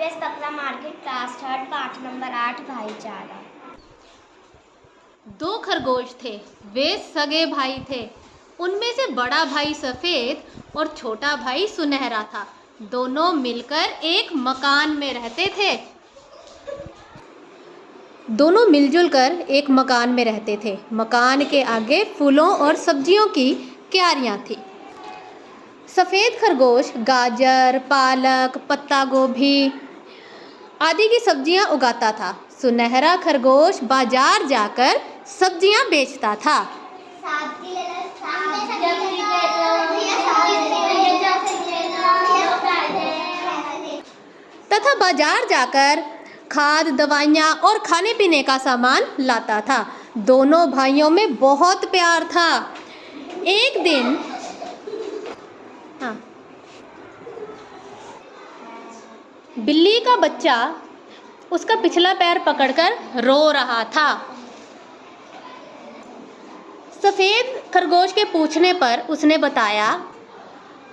KPS बकरा market class 3 पाठ number 8 भाईचारा। दो खरगोश थे, वे सगे भाई थे। उनमें से बड़ा भाई सफेद और छोटा भाई सुनहरा था। दोनों मिलकर एक मकान में रहते थे। दोनों मिलजुल कर एक मकान में रहते थे। मकान के आगे फूलों और सब्जियों की क्यारियां थी। सफेद खरगोश गाजर, पालक, पत्ता गोभी आदि की सब्जियां उगाता था। सुनहरा खरगोश बाजार जाकर सब्जियां बेचता था तथा बाजार जाकर खाद, दवाइयाँ और खाने पीने का सामान लाता था। दोनों भाइयों में बहुत प्यार था। एक दिन बिल्ली का बच्चा उसका पिछला पैर पकड़कर रो रहा था। सफेद खरगोश के पूछने पर उसने बताया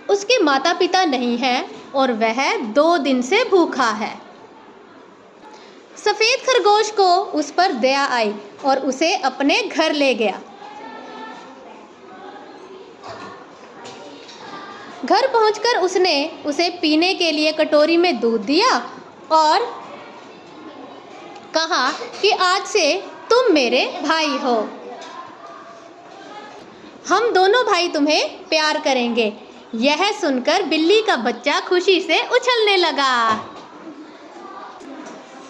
उसके माता पिता नहीं हैं और वह 2 दिन से भूखा है। सफेद खरगोश को उस पर दया आई और उसे अपने घर ले गया। घर पहुंचकर उसने उसे पीने के लिए कटोरी में दूध दिया और कहा कि आज से तुम मेरे भाई हो। हम दोनों भाई तुम्हें प्यार करेंगे। यह सुनकर बिल्ली का बच्चा खुशी से उछलने लगा।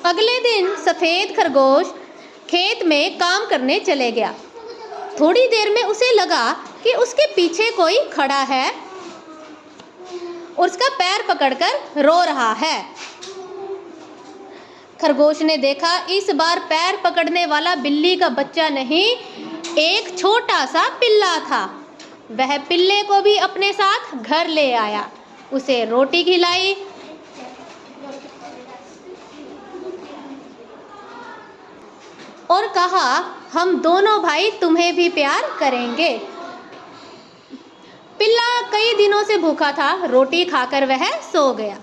अगले दिन सफेद खरगोश खेत में काम करने चले गया। थोड़ी देर में उसे लगा कि उसके पीछे कोई खड़ा है और उसका पैर पकड़कर रो रहा है। खरगोश ने देखा इस बार पैर पकड़ने वाला बिल्ली का बच्चा नहीं, एक छोटा सा पिल्ला था। वह पिल्ले को भी अपने साथ घर ले आया, उसे रोटी खिलाई और कहा हम दोनों भाई तुम्हें भी प्यार करेंगे। पिल्ला कई दिनों से भूखा था। रोटी खाकर वह सो गया।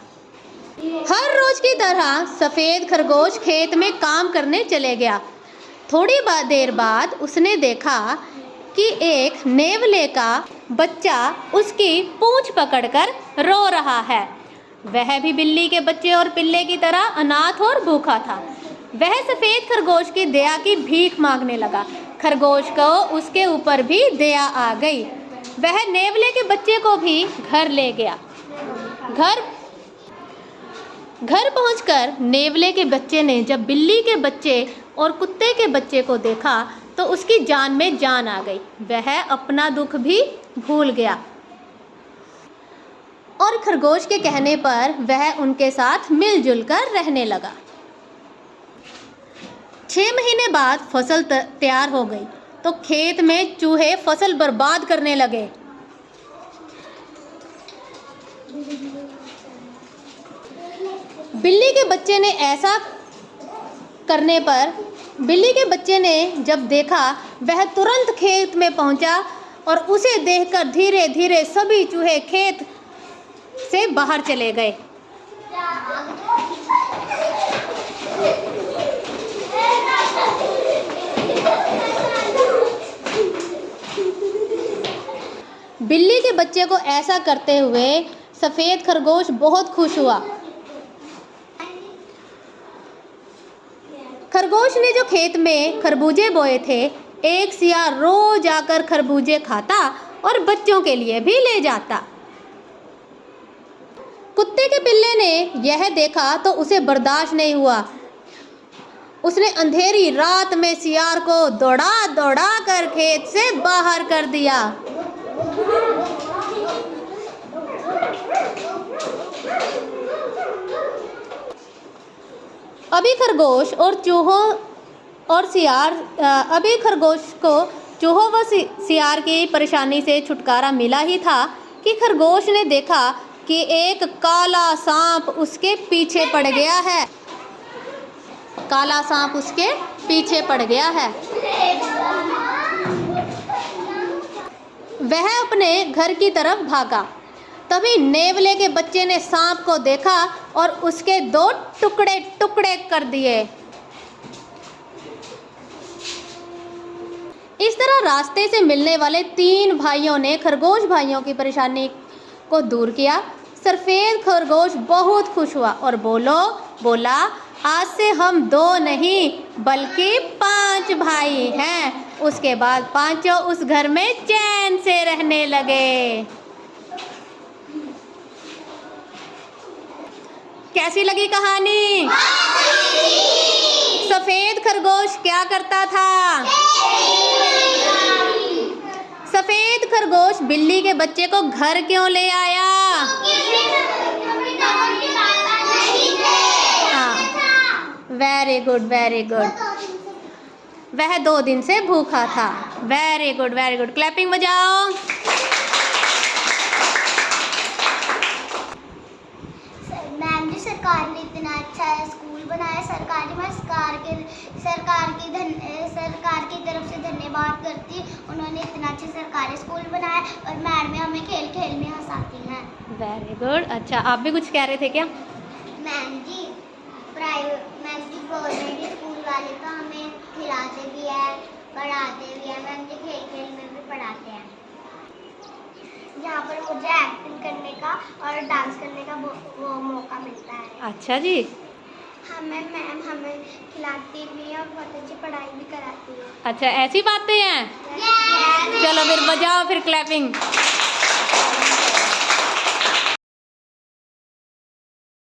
हर रोज की तरह सफेद खरगोश खेत में काम करने चले गया। थोड़ी देर बाद उसने देखा कि एक नेवले का बच्चा उसकी पूंछ पकड़कर रो रहा है। वह भी बिल्ली के बच्चे और पिल्ले की तरह अनाथ और भूखा था। वह सफेद खरगोश की दया की भीख मांगने लगा। खरगोश को उसके ऊपर भी दया आ गई। वह नेवले के बच्चे को भी घर ले गया। घर पहुंचकर नेवले के बच्चे ने जब बिल्ली के बच्चे और कुत्ते के बच्चे को देखा तो उसकी जान में जान आ गई। वह अपना दुख भी भूल गया और खरगोश के कहने पर वह उनके साथ मिलजुल कर रहने लगा। 6 महीने बाद फसल तैयार हो गई तो खेत में चूहे फसल बर्बाद करने लगे। बिल्ली के बच्चे ने ऐसा करने पर बिल्ली के बच्चे ने जब देखा वह तुरंत खेत में पहुंचा और उसे देखकर धीरे धीरे सभी चूहे खेत से बाहर चले गए। बिल्ली के बच्चे को ऐसा करते हुए सफेद खरगोश बहुत खुश हुआ। खरगोश ने जो खेत में खरबूजे बोए थे, एक सियार रोज आकर खरबूजे खाता और बच्चों के लिए भी ले जाता। कुत्ते के पिल्ले ने यह देखा तो उसे बर्दाश्त नहीं हुआ। उसने अंधेरी रात में सियार को दौड़ा दौड़ा कर खेत से बाहर कर दिया। अभी खरगोश को चूहों व सियार की परेशानी से छुटकारा मिला ही था कि खरगोश ने देखा कि एक काला सांप उसके पीछे पड़ गया है। काला सांप उसके पीछे पड़ गया है। वह अपने घर की तरफ भागा। तभी नेवले के बच्चे ने सांप को देखा और उसके 2 टुकड़े टुकड़े कर दिए। इस तरह रास्ते से मिलने वाले 3 भाइयों ने खरगोश भाइयों की परेशानी को दूर किया। सफ़ेद खरगोश बहुत खुश हुआ और बोला आज से हम 2 नहीं बल्कि 5 भाई हैं। उसके बाद पांचों उस घर में चैन से रहने लगे। कैसी लगी कहानी? सफेद खरगोश क्या करता था? सफेद खरगोश बिल्ली के बच्चे को घर क्यों ले आया? Very good, very good. वह 2 दिन से भूखा था। Very good, very good. Clapping बजाओ। मैम जी, सरकार ने इतना अच्छा स्कूल बनाया। सरकार की तरफ से धन्यवाद करती। उन्होंने इतना अच्छा सरकारी स्कूल बनाया और मैडमें हमें खेल खेल में हंसाती हैं। Very good. अच्छा, आप भी कुछ कह रहे थे क्या? मैम जी, गवर्नमेंट स्कूल वाले तो हमें खिलाते भी है, पढ़ाते भी है। मैम जी खेल खेल में भी पढ़ाते हैं। यहाँ पर मुझे एक्टिंग करने का और डांस करने का वो मौका मिलता है। अच्छा जी। मैम हमें खिलाती भी है और बहुत अच्छी पढ़ाई भी कराती है। अच्छा, ऐसी बातें हैं। चलो फिर बजाओ फिर क्लैपिंग।